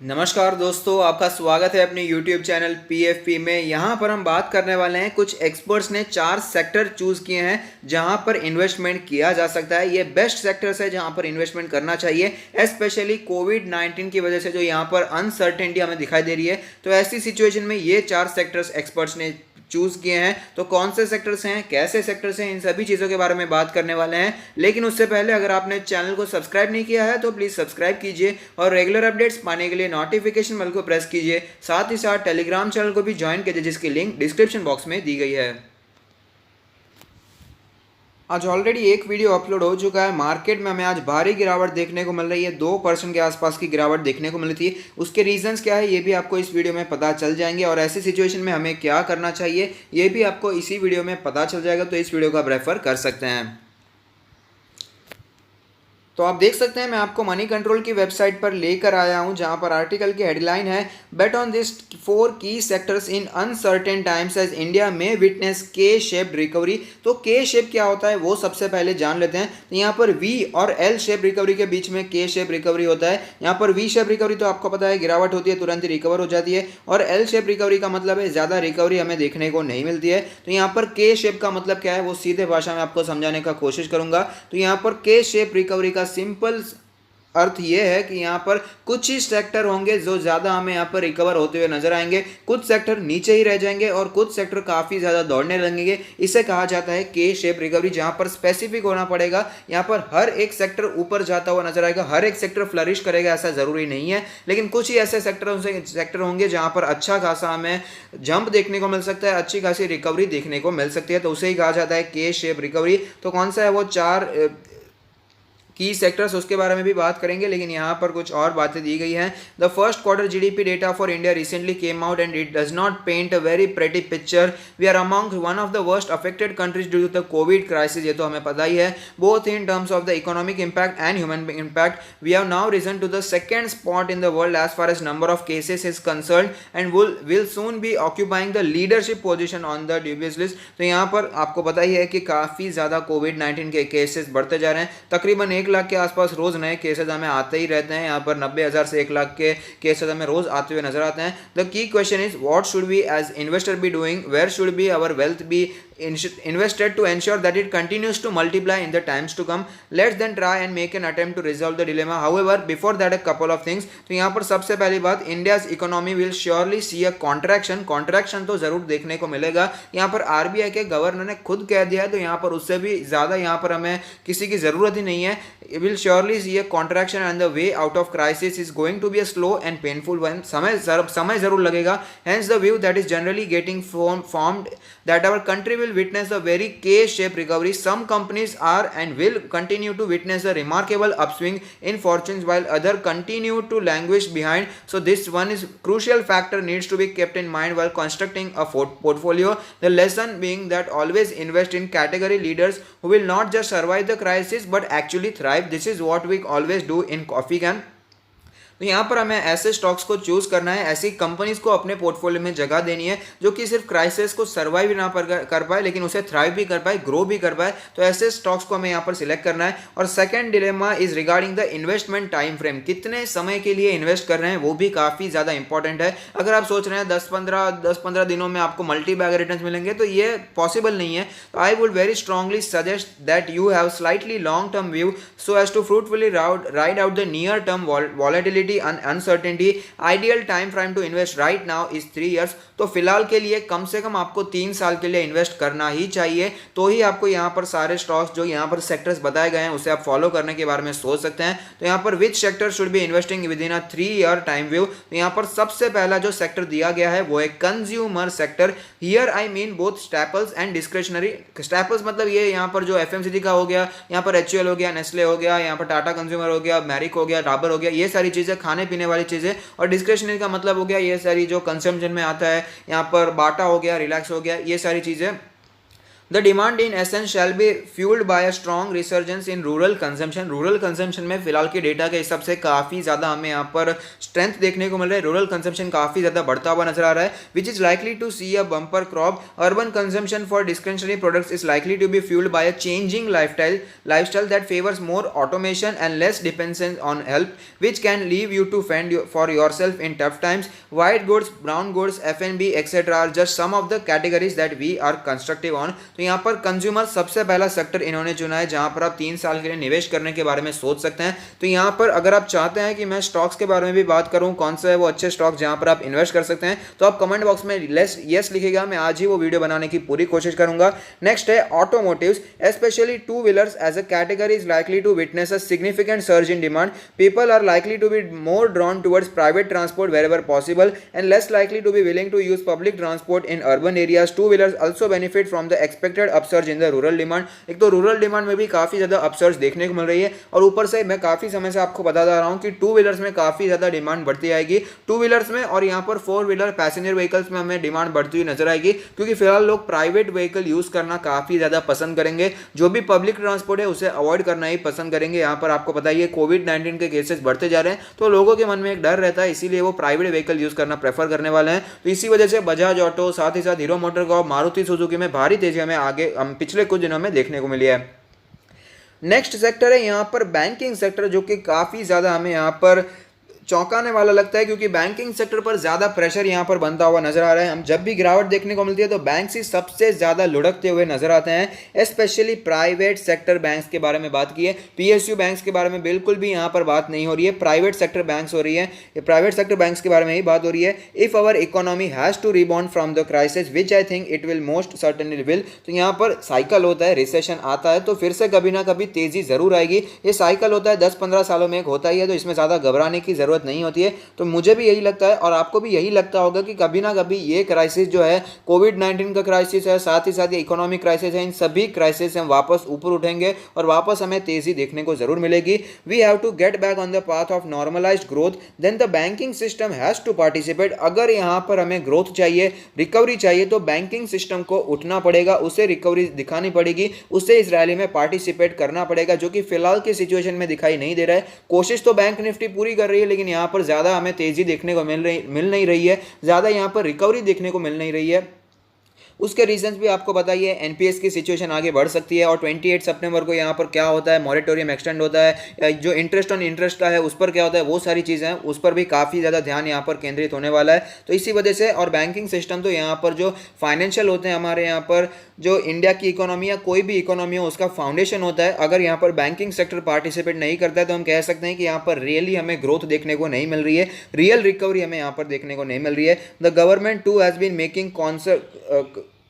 नमस्कार दोस्तों, आपका स्वागत है अपने YouTube चैनल PFP में। यहाँ पर हम बात करने वाले हैं, कुछ एक्सपर्ट्स ने 4 सेक्टर चूज़ किए हैं जहाँ पर इन्वेस्टमेंट किया जा सकता है। ये बेस्ट सेक्टर्स है जहाँ पर इन्वेस्टमेंट करना चाहिए, स्पेशली कोविड-19 की वजह से जो यहाँ पर अनसर्टेनिटी हमें दिखाई दे रही है। तो ऐसी सिचुएशन में ये 4 सेक्टर्स एक्सपर्ट्स ने चूज़ किए हैं। तो कौन से सेक्टर्स हैं, कैसे सेक्टर्स हैं, इन सभी चीज़ों के बारे में बात करने वाले हैं। लेकिन उससे पहले अगर आपने चैनल को सब्सक्राइब नहीं किया है तो प्लीज़ सब्सक्राइब कीजिए और रेगुलर अपडेट्स पाने के लिए नोटिफिकेशन बेल को प्रेस कीजिए। साथ ही साथ टेलीग्राम चैनल को भी ज्वाइन कीजिए जिसकी लिंक डिस्क्रिप्शन बॉक्स में दी गई है। आज ऑलरेडी एक वीडियो अपलोड हो चुका है। मार्केट में हमें आज भारी गिरावट देखने को मिल रही है, 2% के आसपास की गिरावट देखने को मिली थी। उसके रीजंस क्या है ये भी आपको इस वीडियो में पता चल जाएंगे और ऐसी सिचुएशन में हमें क्या करना चाहिए ये भी आपको इसी वीडियो में पता चल जाएगा। तो इस वीडियो को आप रेफर कर सकते हैं। तो आप देख सकते हैं मैं आपको मनी कंट्रोल की वेबसाइट पर लेकर आया हूं जहां पर आर्टिकल की हेडलाइन है, bet on this 4 key sectors in uncertain times as India may witness K shaped recovery. तो के शेप क्या होता है वो सबसे पहले जान लेते हैं। तो यहाँ पर वी और एल शेप रिकवरी के बीच में के शेप रिकवरी होता है। यहाँ पर वी शेप रिकवरी तो आपको पता है गिरावट होती है तुरंत ही रिकवर हो जाती है, और एल शेप रिकवरी का मतलब है ज़्यादा रिकवरी हमें देखने को नहीं मिलती है। तो यहाँ पर के शेप का मतलब क्या है वो सीधे भाषा में आपको समझाने का कोशिश करूंगा। तो यहाँ पर के शेप रिकवरी का सिंपल अर्थ ये है कि यहाँ पर कुछ ही सेक्टर होंगे जो ज़्यादा हमें यहाँ पर रिकवर होते हुए नजर आएंगे, कुछ सेक्टर नीचे ही रह जाएंगे और कुछ सेक्टर काफ़ी ज़्यादा दौड़ने लगेंगे। इसे कहा जाता है के शेप रिकवरी, जहाँ पर स्पेसिफिक होना पड़ेगा। यहाँ पर हर एक सेक्टर ऊपर जाता हुआ नजर आएगा, हर एक सेक्टर फ्लरिश करेगा ऐसा ज़रूरी नहीं है, लेकिन कुछ ही ऐसे सेक्टर होंगे जहाँ पर अच्छा खासा हमें जंप देखने को मिल सकता है, अच्छी खासी रिकवरी देखने को मिल सकती है। तो उसे ही कहा जाता है के शेप रिकवरी। तो कौन सा है वो 4 की सेक्टर्स उसके बारे में भी बात करेंगे, लेकिन यहाँ पर कुछ और बातें दी गई हैं। The first quarter GDP data for India recently came out and it does not paint a very pretty picture. We are among one of the worst affected countries due to the covid crisis. ये तो हमें पता ही है, both in terms of the economic impact and human impact. We have now risen to the second spot in the world as far as number of cases is concern and will soon be occupying the leadership position on the dubious list. तो यहाँ पर आपको पता ही है कि काफ़ी ज़्यादा कोविड-19 के केसेस बढ़ते जा रहे हैं। तकरीबन 1 लाख के आसपास रोज नए केसेस हमें आते ही रहते हैं। यहाँ पर 90,000 से 1 लाख के केसेस हमें रोज आते हुए नजर आते हैं। The key question is what should we as investor be doing, where should be our wealth be invested to ensure that it continues to multiply in the times to come. Let's then try and make an attempt to resolve the dilemma. However, before that a couple of things. तो यहाँ पर सबसे पहली बात, India's economy will surely see a contraction. Contraction तो जरूर देखने को मिलेगा। यहाँ पर RBI के गवर्नर ने खुद कह दिया है, तो यहाँ पर उससे भी ज़्यादा यहाँ पर हमें किसी की ज़रूरत ही नहीं है। Will surely see a contraction and the way out of crisis is going to be a slow and painful one. समय जरूर लगेगा। Hence the view that is generally getting formed that our country will witness a very K-shaped recovery. Some companies are and will continue to witness a remarkable upswing in fortunes while others continue to languish behind. So this one is crucial factor needs to be kept in mind while constructing a portfolio. The lesson being that always invest in category leaders who will not just survive the crisis but actually thrive. This is what we always do in Coffee Can. तो यहाँ पर हमें ऐसे stocks को choose करना है, ऐसी companies को अपने पोर्टफोलियो में जगह देनी है जो कि सिर्फ क्राइसिस को सर्वाइव ना कर पाए लेकिन उसे थ्राइव भी कर पाए, ग्रो भी कर पाए। तो ऐसे स्टॉक्स को हमें यहाँ पर सिलेक्ट करना है। और second dilemma is regarding the investment time frame, कितने समय के लिए इन्वेस्ट कर रहे हैं वो भी काफ़ी ज़्यादा इंपॉर्टेंट है। अगर आप सोच रहे हैं 10-15 दिनों में आपको मल्टी बैग रिटर्न मिलेंगे तो ये पॉसिबल नहीं है। तो I would very strongly suggest that you have slightly long term view so as to fruitfully ride out the near term volatility and uncertainty. Ideal time frame to invest right now is 3 years. तो फिलहाल के लिए कम से कम आपको 3 साल के लिए invest करना ही चाहिए, तो ही आपको यहाँ पर सारे स्टॉक्स जो यहाँ पर सेक्टर्स बताए गए हैं उसे आप फॉलो करने के बारे में सोच सकते हैं। तो यहाँ पर which sector should be investing with in a 3 year time view. तो यहाँ पर सबसे पहला जो सेक्टर दिया गया है वो है consumer sector. Here I mean both staples and discretionary. Staples मतलब ये यहाँ पर जो FMCG का हो गया, यहाँ पर HUL हो गया, नेस्ले हो गया, यहाँ पर टाटा कंज्यूमर हो गया, मैरिक हो गया, डाबर हो गया, ये सारी चीज़ें खाने पीने वाली चीज़ें। और डिस्क्रिशनरी का मतलब हो गया ये सारी जो कंजम्पशन में आता है, यहाँ पर बाटा हो गया, रिलैक्स हो गया, ये सारी चीज़ें। The demand in essence shall be fueled by a strong resurgence in rural consumption. Rural consumption में फिलहाल के डेटा के हिसाब से काफ़ी ज़्यादा हमें यहाँ पर स्ट्रेंथ देखने को मिल रहा है. रूरल कंजम्पशन काफ़ी ज़्यादा बढ़ता हुआ नजर आ रहा है, which is likely to see a bumper crop. Urban consumption for discretionary products is likely to be fuelled by a changing lifestyle that favors more automation and less dependence on help, which can leave you to fend for yourself in tough times. White goods, brown goods, F&B, etc. are just some of the categories that we are constructive on. तो यहाँ पर consumer सबसे पहला sector इन्होंने चुना है जहाँ पर आप 3 साल के लिए निवेश करने के बारे में सोच सकते हैं. तो यहाँ पर अगर आप चाहते हैं कि मैं स्टॉक्स के बारे में भी बात करूँ, कौन सा है वो अच्छे स्टॉक जहाँ पर आप इन्वेस्ट कर सकते हैं, तो आप कमेंट बॉक्स में यस लिखिएगा. मैं आज ही वो वीडियो बनाने की पूरी कोशिश करूंगा. नेक्स्ट है automotives, specially two wheelers as a category is likely to witness a significant surge in demand. People are likely to be more drawn towards private transport wherever possible and less likely to be willing to use public transport in urban areas. Two wheelers also benefit from the expected upsurge in the rural demand. एक तो rural demand में भी काफ़ी ज़्यादा upsurge देखने को मिल रही है, और ऊपर से मैं काफ़ी समय से आपको बताता रहा हूँ कि टू व्हीलर्स में काफ़ी ज़्यादा डिमांड बढ़ती आएगी, टू व्हीलर्स में, और यहाँ पर फोर व्हीलर पैसेंजर व्हीकल्स में हमें डिमांड बढ़ती हुई नजर आएगी, क्योंकि फिलहाल लोग प्राइवेट व्हीकल यूज़ करना काफ़ी ज़्यादा पसंद करेंगे. जो भी पब्लिक ट्रांसपोर्ट है उसे अवॉइड करना ही पसंद करेंगे. यहाँ पर आपको पता ही है कोविड-19 के केसेस बढ़ते जा रहे हैं, तो लोगों के मन में एक डर रहता है, इसीलिए वो प्राइवेट व्हीकल यूज़ करना प्रेफर करने वाले हैं. तो इसी वजह से बजाज ऑटो, साथ ही साथ hero motor Corp, Maruti Suzuki में भारी तेजी हमें पिछले कुछ दिनों में देखने को मिली है. नेक्स्ट सेक्टर है यहाँ पर बैंकिंग सेक्टर, जो कि काफ़ी ज़्यादा हमें यहाँ पर चौंकाने वाला लगता है, क्योंकि बैंकिंग सेक्टर पर ज़्यादा प्रेशर यहाँ पर बनता हुआ नजर आ रहा है. हम जब भी गिरावट देखने को मिलती है तो बैंक ही सबसे ज़्यादा लुढ़कते हुए नजर आते हैं, स्पेशली प्राइवेट सेक्टर बैंक्स के बारे में बात की है. पीएसयू बैंक्स के बारे में बिल्कुल भी यहाँ पर बात नहीं हो रही है, प्राइवेट सेक्टर बैंक्स हो रही है, प्राइवेट सेक्टर बैंक्स के बारे में ही बात हो रही है. If our economy has to rebound from the crisis which I think it will most certainly will. तो यहाँ पर साइकिल होता है, रिसेशन आता है तो फिर से कभी ना कभी तेज़ी ज़रूर आएगी. ये साइकिल होता है, 10-15 सालों में एक होता ही है, तो इसमें ज़्यादा घबराने की ज़रूरत नहीं होती है. तो मुझे भी यही लगता है और आपको भी यही लगता होगा कि कभी ना कभी ये क्राइसिस जो है, कोविड-19 का क्राइसिस है, साथ ही साथ ये इकोनॉमिक क्राइसिस है, इन सभी क्राइसिस से हम वापस ऊपर उठेंगे और वापस हमें तेजी देखने को जरूर मिलेगी. We have to get back on the path of normalised growth, then the banking system has to participate. अगर यहाँ पर हमें ग्रोथ चाहिए, रिकवरी चाहिए, तो बैंकिंग सिस्टम को उठना पड़ेगा, उसे रिकवरी दिखानी पड़ेगी, उसे इस रैली में पार्टिसिपेट करना पड़ेगा, जो कि फिलहाल की सिचुएशन में दिखाई नहीं दे रहा है. कोशिश तो बैंक निफ्टी पूरी कर रही है, लेकिन यहाँ पर ज़्यादा हमें तेजी देखने को मिल नहीं रही है, ज़्यादा यहाँ पर रिकवरी देखने को मिल नहीं रही है. उसके रीजंस भी आपको बताइए. एनपीएस की सिचुएशन आगे बढ़ सकती है, और 28 सितंबर को यहाँ पर क्या होता है, मॉरेटोरियम एक्सटेंड होता है, जो इंटरेस्ट ऑन इंटरेस्ट का है उस पर क्या होता है, वो सारी चीज़ें हैं, उस पर भी काफ़ी ज़्यादा ध्यान यहाँ पर केंद्रित होने वाला है. तो इसी वजह से, और बैंकिंग सिस्टम तो यहाँ पर जो फाइनेंशियल होते हैं हमारे यहाँ पर, जो इंडिया की इकोनॉमी या कोई भी इकोनॉमी हो उसका फाउंडेशन होता है. अगर यहाँ पर बैंकिंग सेक्टर पार्टिसिपेट नहीं करता है तो हम कह सकते हैं कि यहाँ पर रियली हमें ग्रोथ देखने को नहीं मिल रही है, रियल रिकवरी हमें यहाँ पर देखने को नहीं मिल रही है. The government too has been making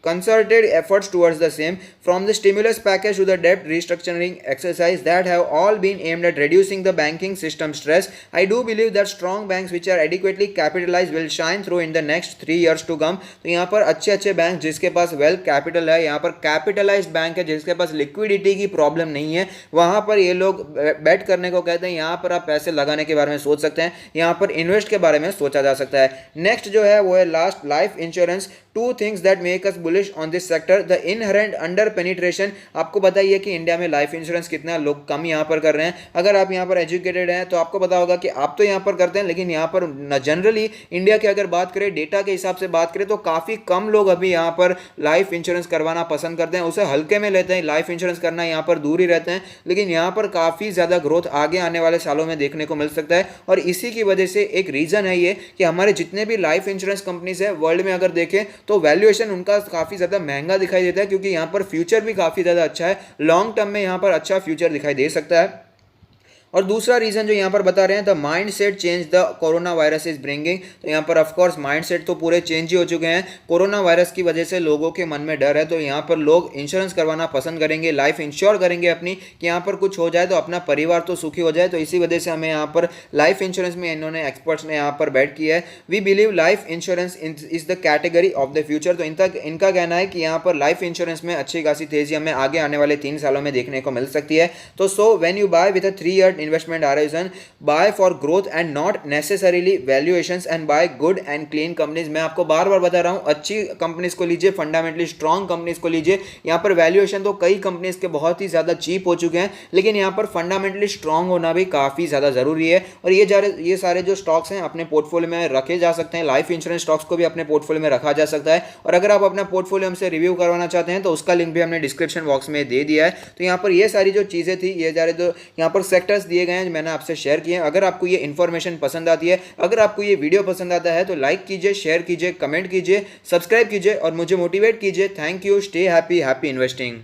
concerted efforts towards the same, from the stimulus package to the debt restructuring exercise, that have all been aimed at reducing the banking system stress. I do believe that strong banks which are adequately capitalized will shine through in the next 3 years to come. तो यहाँ पर अच्छे bank जिसके पास well capital है, यहाँ पर capitalised bank है जिसके पास लिक्विडिटी की प्रॉब्लम नहीं है, वहाँ पर ये लोग बेट करने को कहते हैं. यहाँ पर आप पैसे लगाने के बारे में सोच सकते हैं, यहाँ पर इन्वेस्ट के बारे में सोचा जा सकता है. नेक्स्ट जो है वो है last, life insurance. Two things that make us bullish on this sector, the inherent under penetration. आपको बताइए कि इंडिया में लाइफ इंश्योरेंस कितना लोग कम यहाँ पर कर रहे हैं. अगर आप यहाँ पर एजुकेटेड हैं तो आपको पता होगा कि आप तो यहाँ पर करते हैं, लेकिन यहाँ पर जनरली इंडिया की अगर बात करें, डेटा के हिसाब से बात करें, तो काफ़ी कम लोग अभी यहाँ पर लाइफ इंश्योरेंस करवाना पसंद करते हैं, उसे हल्के में लेते हैं, लाइफ इंश्योरेंस करना यहाँ पर दूर ही रहते हैं. लेकिन यहाँ पर काफ़ी ज़्यादा ग्रोथ आगे आने वाले सालों में देखने को मिल सकता है, और इसी की वजह से एक रीज़न है ये कि हमारे जितने भी लाइफ इंश्योरेंस कंपनीज है वर्ल्ड में अगर देखें तो वैल्यूएशन उनका काफ़ी ज़्यादा महंगा दिखाई देता है, क्योंकि यहाँ पर फ्यूचर भी काफ़ी ज़्यादा अच्छा है, लॉन्ग टर्म में यहाँ पर अच्छा फ्यूचर दिखाई दे सकता है. और दूसरा रीज़न जो यहाँ पर बता रहे हैं, the mind set change the corona virus is bringing. तो यहाँ पर ऑफकोर्स माइंड सेट तो पूरे चेंज ही हो चुके हैं. कोरोना वायरस की वजह से लोगों के मन में डर है, तो यहाँ पर लोग इंश्योरेंस करवाना पसंद करेंगे, लाइफ इंश्योर करेंगे अपनी, कि यहाँ पर कुछ हो जाए तो अपना परिवार तो सुखी हो जाए. तो इसी वजह से हमें यहाँ पर लाइफ इंश्योरेंस में इन्होंने एक्सपर्ट्स ने यहाँ पर बैठ किया है. We believe life insurance is the category of the future. तो इनका कहना है कि यहाँ पर लाइफ इंश्योरेंस में अच्छी खासी तेजी हमें आगे आने वाले 3 सालों में देखने को मिल सकती है. तो so when you buy with a 3 year prudent investment horizon, buy for growth and not necessarily valuations, and buy good and clean companies। मैं आपको बार बार बता रहा हूं, अच्छी कंपनीज को लीजिए, फंडामेंटली स्ट्रॉन्ग कंपनीज को लीजिए। यहां पर वैल्यूएशन तो कई कंपनीज के बहुत ही ज्यादा चीप हो चुके हैं, लेकिन यहां पर फंडामेंटली स्ट्रॉन्ग होना भी काफी ज्यादा जरूरी है। और ये सारे जो स्टॉक्स हैं अपने पोर्टफोलियो में रखे जा सकते हैं। लाइफ इंश्योरेंस स्टॉक्स को भी अपने पोर्टफोलियो में रखा जा सकता है। और अगर आप अपना पोर्टफोलियो हमसे रिव्यू करवाना चाहते हैं तो उसका लिंक भी हमने डिस्क्रिप्शन बॉक्स में दे दिया है। तो यहाँ पर ये सारी जो चीज़ें थी, ये सारे जो यहाँ पर सेक्टर्स दिए गए हैं मैंने आपसे शेयर किए हैं। अगर आपको ये इन्फॉर्मेशन पसंद आती है, अगर आपको ये वीडियो पसंद आता है तो लाइक कीजिए, शेयर कीजिए, कमेंट कीजिए, सब्सक्राइब कीजिए और मुझे मोटिवेट कीजिए। Thank you. Stay happy, happy investing.